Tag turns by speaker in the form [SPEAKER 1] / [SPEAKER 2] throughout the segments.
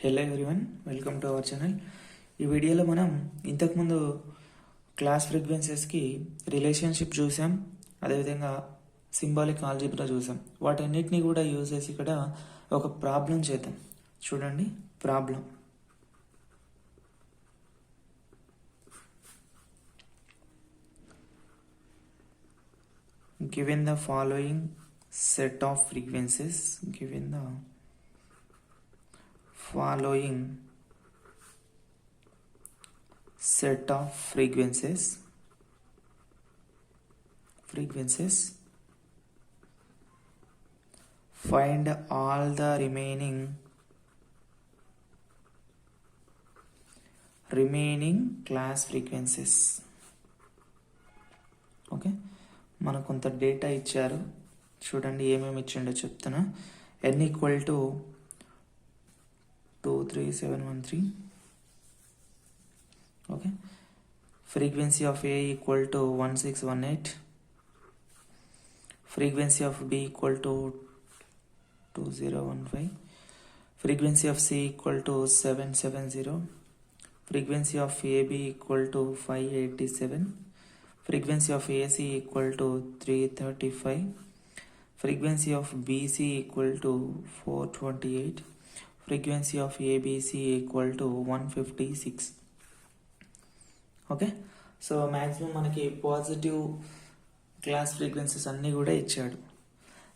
[SPEAKER 1] Hello everyone, welcome to our channel. ఈ వీడియోలో మనం ఇంతకుముందు క్లాస్ ఫ్రీక్వెన్సీస్కి రిలేషన్షిప్ చూసాం, అదేవిధంగా సింబాలిక్ ఆల్జీబ్రా చూసాం. వాటన్నిటిని కూడా యూజ్ చేసి ఇక్కడ ఒక ప్రాబ్లం చేద్దాం. చూడండి problem. Given the following set of frequencies, following set of frequencies, find all the remaining class frequencies. Okay, మనకు కొంత డేటా ఇచ్చారు. చూడండి ఏమేమి ఇచ్చిండో చెప్తున్నా. n equal to 23713. Okay, frequency of A equal to 1618, frequency of B equal to 2015, frequency of C equal to 770, frequency of AB equal to 587, frequency of AC equal to 335, frequency of BC equal to 428, frequency of ABC equal to 156. Okay, so maximum మనకి positive class frequencies అన్నీ కూడా ఇచ్చాడు.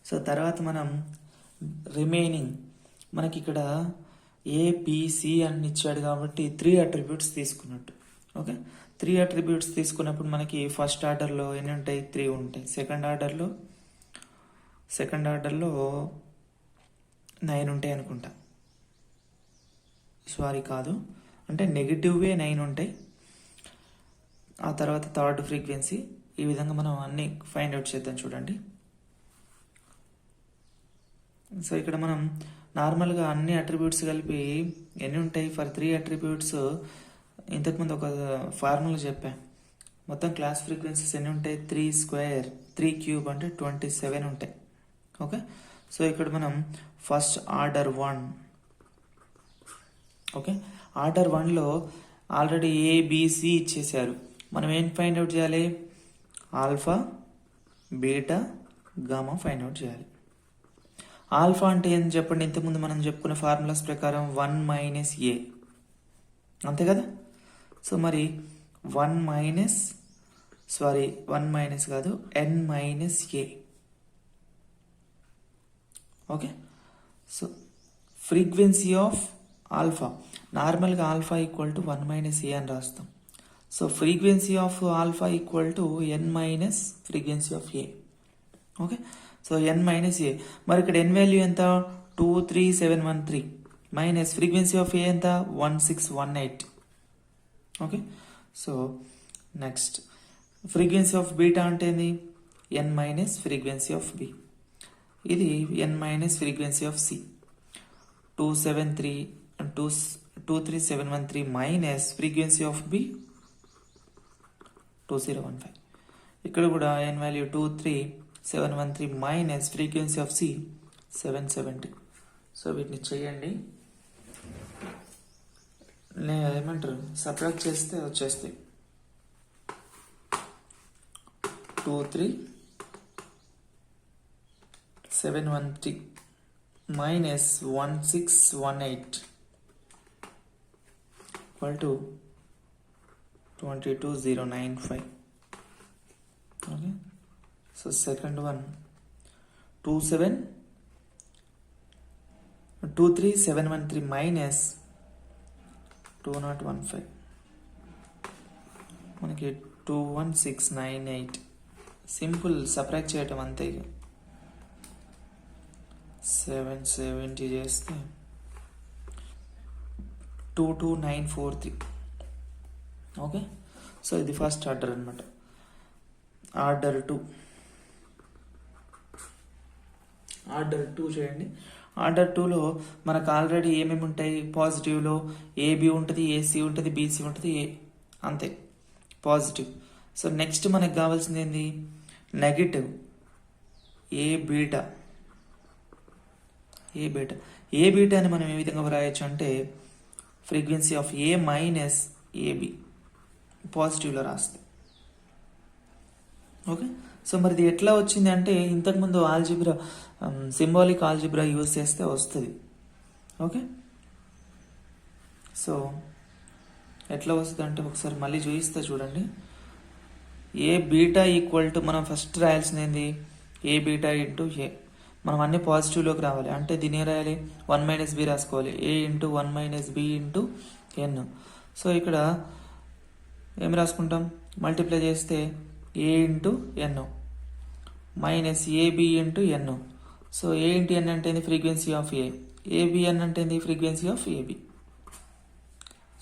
[SPEAKER 1] So తర్వాత మనం remaining, మనకి ఇక్కడ ABC అని ఇచ్చాడు కాబట్టి 3 అట్రిబ్యూట్స్ తీసుకున్నట్టు. ఓకే, 3 అట్రిబ్యూట్స్ తీసుకున్నప్పుడు మనకి ఫస్ట్ ఆర్డర్లో ఎన్ని ఉంటాయి? 3 ఉంటాయి. సెకండ్ ఆర్డర్లో 9 ఉంటాయి అనుకుంటా. సారీ కాదు, అంటే నెగిటివ్వే 9 ఉంటాయి. ఆ తర్వాత థర్డ్ ఫ్రీక్వెన్సీ. ఈ విధంగా మనం అన్ని ఫైండ్ అవుట్ చేద్దాం. చూడండి, సో ఇక్కడ మనం నార్మల్గా అన్ని అట్రిబ్యూట్స్ కలిపి ఎన్ని ఉంటాయి? ఫర్ 3 అట్రిబ్యూట్స్ ఇంతకుముందు ఒక ఫార్ములా చెప్పా. మొత్తం క్లాస్ ఫ్రీక్వెన్సీస్ ఎన్ని ఉంటాయి? 3 స్క్వేర్ 3 క్యూబ్ అంటే 27 ఉంటాయి. ఓకే, సో ఇక్కడ మనం ఫస్ట్ ఆర్డర్ 1. ఓకే, ఆర్డర్ 1లో ఆల్రెడీ ఏబిసి ఇచ్చేసారు. మనం ఏం ఫైండ్ అవుట్ చేయాలి? Alpha, beta, gamma find out చేయాలి. ఆల్ఫా అంటే ఏం చెప్పండి? ఇంతకుముందు మనం చెప్పుకున్న ఫార్ములాస్ ప్రకారం 1 - A, అంతే కదా. సో మరి 1 మైనస్ కాదు, n - A. Okay, so frequency of alpha, నార్మల్గా ఆల్ఫా ఈక్వల్ టు 1 - A అని రాస్తాం. So frequency of alpha equal to n minus frequency of A. Okay, so n - A. మరి ఇక్కడ n వాల్యూ ఎంత? 23713 మైనస్ ఫ్రీక్వెన్సీ ఆఫ్ A ఎంత? 1618. Okay, so next frequency of beta అంటే ఏంది? n minus frequency of B. ఇది n minus frequency of C. 23713 minus frequency of B 2015. ఇక్కడ కూడా n value 23713 minus frequency of C 770. So వీటిని చేయండి, ఏమంటారు, subtract చేస్తే వచ్చేస్తాయి. 23713 minus 1618 equal to 22095. Okay, so second one 23713 minus 2015, మనకి 21698. సింపుల్ సబ్ట్రాక్ట్ చేయటం అంతే. 770 చేస్తే 22943. ఓకే, సో ఇది ఫస్ట్ ఆర్డర్ అనమాట. ఆర్డర్ 2 చేయండి. ఆర్డర్ 2లో మనకు ఆల్రెడీ ఏమేమి ఉంటాయి? పాజిటివ్లో ఏబి ఉంటుంది, ఏసీ ఉంటుంది, బీసీ ఉంటుంది, అంతే పాజిటివ్. సో నెక్స్ట్ మనకు కావాల్సింది ఏంది? నెగిటివ్. ఏ బీటా ఏ బీటాని మనం ఏ విధంగా వ్రాయొచ్చు అంటే frequency of A minus AB పాజిటివ్లో రాస్తే. ఓకే, సో మరి ఇది ఎట్లా వచ్చింది అంటే ఇంతకుముందు ఆల్జిబ్రా సింబాలిక్ ఆల్జిబ్రా యూజ్ చేస్తే వస్తుంది. ఓకే, సో ఎట్లా వస్తుంది అంటే ఒకసారి మళ్ళీ చూపిస్తా చూడండి. ఏ బీటా ఈక్వల్ టు మనం ఫస్ట్ రాయాల్సింది ఏంది, ఏ బీటా ఇంటూ ఏ. మనం అన్ని పాజిటివ్లోకి రావాలి అంటే దీని ఏం రాయాలి, 1 మైనస్ బి రాసుకోవాలి. A into 1 minus B into N. So ఇక్కడ ఏం రాసుకుంటాం, మల్టిప్లై చేస్తే A into N minus AB into N. So A into N అంటే ఫ్రీక్వెన్సీ ఆఫ్ ఏ, ఏబిఎన్ అంటే ఫ్రీక్వెన్సీ ఆఫ్ ఏబి.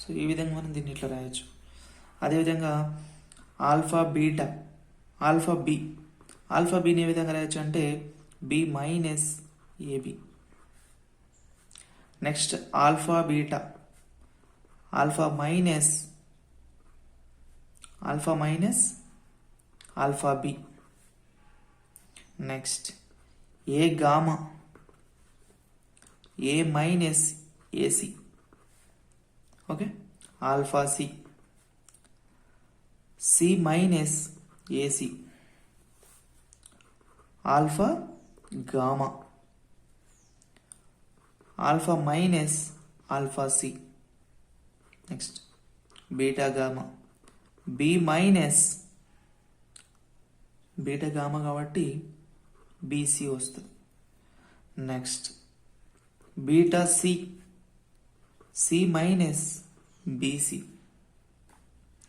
[SPEAKER 1] సో ఈ విధంగా మనం దీన్ని ఇట్లా రాయొచ్చు. అదేవిధంగా alpha beta, alpha B, alpha బిని ఏ విధంగా రాయొచ్చు అంటే B minus AB. Next alpha beta, alpha minus alpha B. Next A gamma, A minus AC. Okay, alpha C, C minus AC, alpha gamma, alpha minus alpha C. Next beta gamma, B minus beta gamma కాబట్టి BC వస్తుంది. Next beta C, C minus BC.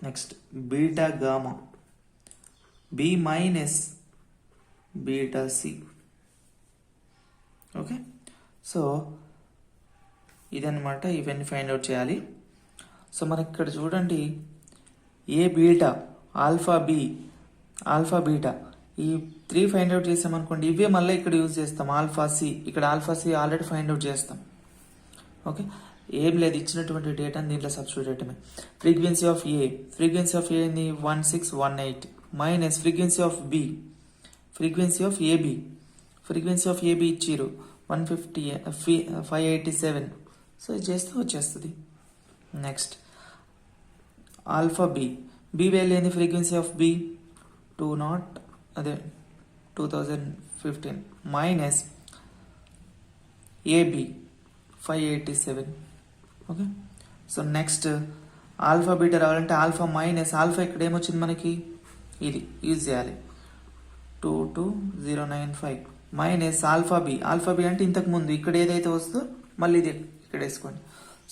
[SPEAKER 1] Next beta gamma, B minus beta C. Okay, so ఇదన్నమాట, ఇవన్నీ find out చేయాలి. So మనకి ఇక్కడ చూడండి, A beta, alpha B, alpha beta, ఈ 3 find out చేసామనుకోండి, ఇవే మళ్ళీ ఇక్కడ యూజ్ చేస్తాం. ఆల్ఫా సి, ఇక్కడ alpha C already find out చేస్తాం. ఓకే, ఏం లేదు, ఇచ్చినటువంటి డేటాని దీంట్లో సబ్స్టిట్యూట్ చేయటమే. Frequency of A, frequency of ఏని 1618 minus frequency of B, frequency of AB, frequency of AB ఇచ్చిరు 587. సో ఇది చేస్తే వచ్చేస్తుంది. Next alpha B, B value ఏంది, frequency of B 2015 minus AB 587. Okay, so next alpha beta రావాలంటే alpha minus alpha, ఇక్కడ ఏమొచ్చింది మనకి, ఇది యూజ్ చేయాలి 22095 minus alpha B, alpha B అంటే ఇంతకు ముందు ఇక్కడ ఏదైతే వస్తుందో మళ్ళీ ఇది ఇక్కడ వేసుకోండి.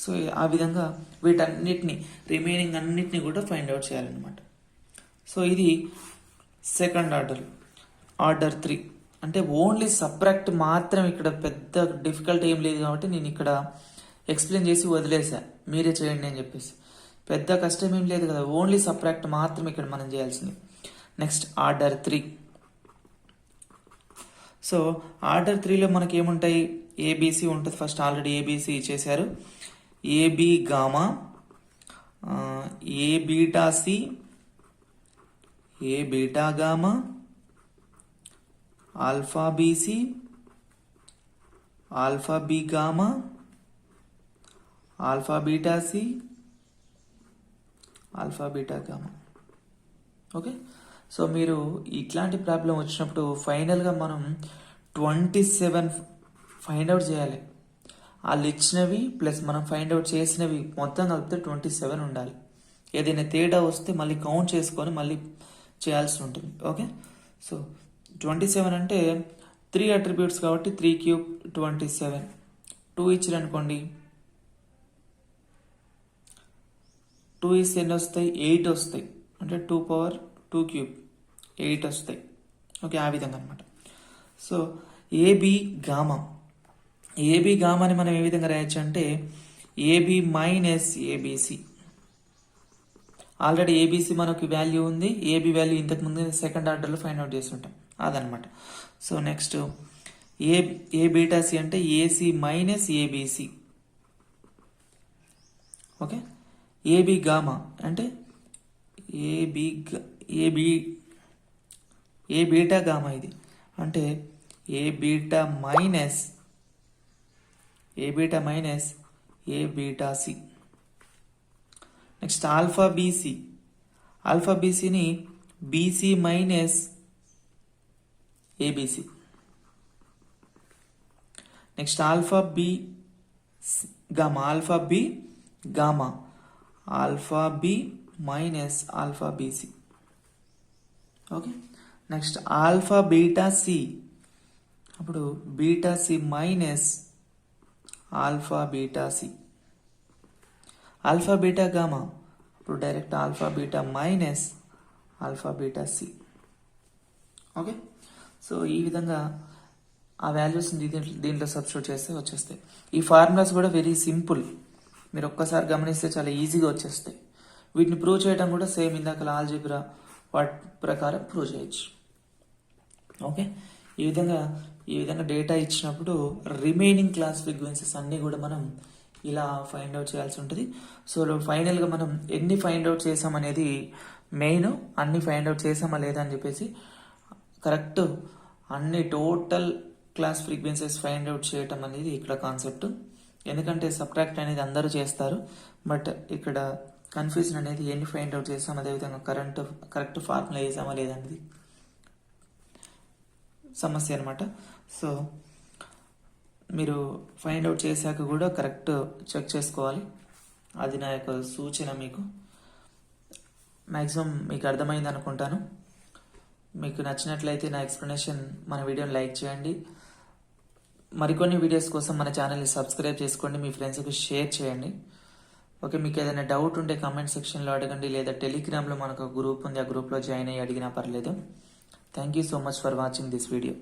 [SPEAKER 1] సో ఆ విధంగా వీటన్నిటిని రిమైనింగ్ అన్నిటిని కూడా ఫైండ్ అవుట్ చేయాలన్నమాట. సో ఇది సెకండ్ ఆర్డర్ 3 అంటే ఓన్లీ సబ్ట్రాక్ట్ మాత్రం. ఇక్కడ పెద్ద డిఫికల్ట్ ఏం లేదు కాబట్టి నేను ఇక్కడ ఎక్స్ప్లెయిన్ చేసి వదిలేసా, మీరే చేయండి అని చెప్పేసి. పెద్ద కష్టం ఏం లేదు కదా, ఓన్లీ సబ్ట్రాక్ట్ మాత్రం ఇక్కడ మనం చేయాల్సింది. Next order 3. సో ఆర్డర్ 3లో మనకి ఏముంటాయి, ఏబిసి ఉంటుంది. ఫస్ట్ ఆల్రెడీ ఏబిసి చేశారు. AB gamma, A beta C, A beta gamma, alpha BC, alpha B gamma, alpha beta C, alpha beta gamma. Okay, so మీరు ఇట్లాంటి ప్రాబ్లం వచ్చినప్పుడు ఫైనల్గా మనం 27 ఫైండ్ అవుట్ చేయాలి. వాళ్ళు ఇచ్చినవి ప్లస్ మనం ఫైండ్ అవుట్ చేసినవి మొత్తం కలిపితే 27 ఉండాలి. ఏదైనా తేడా వస్తే మళ్ళీ కౌంట్ చేసుకొని మళ్ళీ చేయాల్సి ఉంటుంది. ఓకే, సో 27 అంటే 3 అట్రిబ్యూట్స్ కాబట్టి 3 క్యూబ్ 27. 2 ఇచ్చారు అనుకోండి, 2 ఇస్తే ఎన్ని వస్తాయి, 8 వస్తాయి. అంటే 2 పవర్ 2 క్యూబ్ 8 వస్తాయి. ఓకే, ఆ విధంగా అనమాట. సో ఏబి గామా, ఏబి గామాని మనం ఏ విధంగా రాయొచ్చు అంటే AB minus ABC. Already ABC మనకు వాల్యూ ఉంది, ఏబి వాల్యూ ఇంతకుముందు సెకండ్ ఆర్డర్లో ఫైండ్ అవుట్ చేస్తుంటాం, అదనమాట. So next A beta C అంటే AC minus ABC. Okay, AB gamma అంటే ఏ బీటా గామా, ఇది అంటే A beta minus A beta minus A beta C. Next alpha BC, alpha బీసీని BC minus ABC. Next alpha B gamma, alpha B gamma, alpha B minus alpha BC. Okay. Next alpha beta C, అప్పుడు beta C minus alpha beta C. Alpha beta gamma, ఇప్పుడు direct alpha beta minus alpha beta C. Okay. So ఈ విధంగా ఆ వాల్యూస్ని దీంట్లో substitute చేస్తే వచ్చేస్తాయి. ఈ ఫార్ములాస్ కూడా వెరీ సింపుల్, మీరు ఒక్కసారి గమనిస్తే చాలా ఈజీగా వచ్చేస్తాయి. వీటిని ప్రూవ్ చేయడం కూడా సేమ్ ఇందాక ఆల్జీబ్రా వాటి ప్రకారం ప్రూవ్ చేయొచ్చు. ఓకే. ఈ విధంగా డేటా ఇచ్చినప్పుడు రిమైనింగ్ క్లాస్ ఫ్రీక్వెన్సీస్ అన్నీ కూడా మనం ఇలా ఫైండ్ అవుట్ చేయాల్సి ఉంటుంది. సో ఫైనల్గా మనం ఎన్ని ఫైండ్ అవుట్ చేసామనేది మెయిన్, అన్ని ఫైండ్ అవుట్ చేసామా లేదా అని చెప్పేసి కరెక్ట్ అన్ని total class frequencies find out చేయటం అనేది ఇక్కడ కాన్సెప్ట్. ఎందుకంటే సబ్ట్రాక్ట్ అనేది అందరూ చేస్తారు, బట్ ఇక్కడ కన్ఫ్యూజన్ అనేది ఎన్ని ఫైండ్ అవుట్ చేసాం, అదేవిధంగా కరెక్ట్ ఫార్ములా వేసామా లేదనేది సమస్య అనమాట. సో మీరు ఫైండ్ అవుట్ చేశాక కూడా కరెక్ట్ చెక్ చేసుకోవాలి. అది నా యొక్క సూచన. మీకు మ్యాక్సిమం మీకు అర్థమైంది అనుకుంటాను. మీకు నచ్చినట్లయితే నా ఎక్స్ప్లెనేషన్ మన వీడియోని లైక్ చేయండి. మరికొన్ని వీడియోస్ కోసం మన ఛానల్ని సబ్స్క్రైబ్ చేసుకోండి, మీ ఫ్రెండ్స్కి షేర్ చేయండి. ఓకే. మీకు ఏదైనా డౌట్ ఉంటే కామెంట్ సెక్షన్లో అడగండి, లేదా టెలిగ్రామ్లో మనకు గ్రూప్ ఉంది, ఆ గ్రూప్లో జాయిన్ అయ్యి అడిగినా పర్లేదు. Thank you so much for watching this video.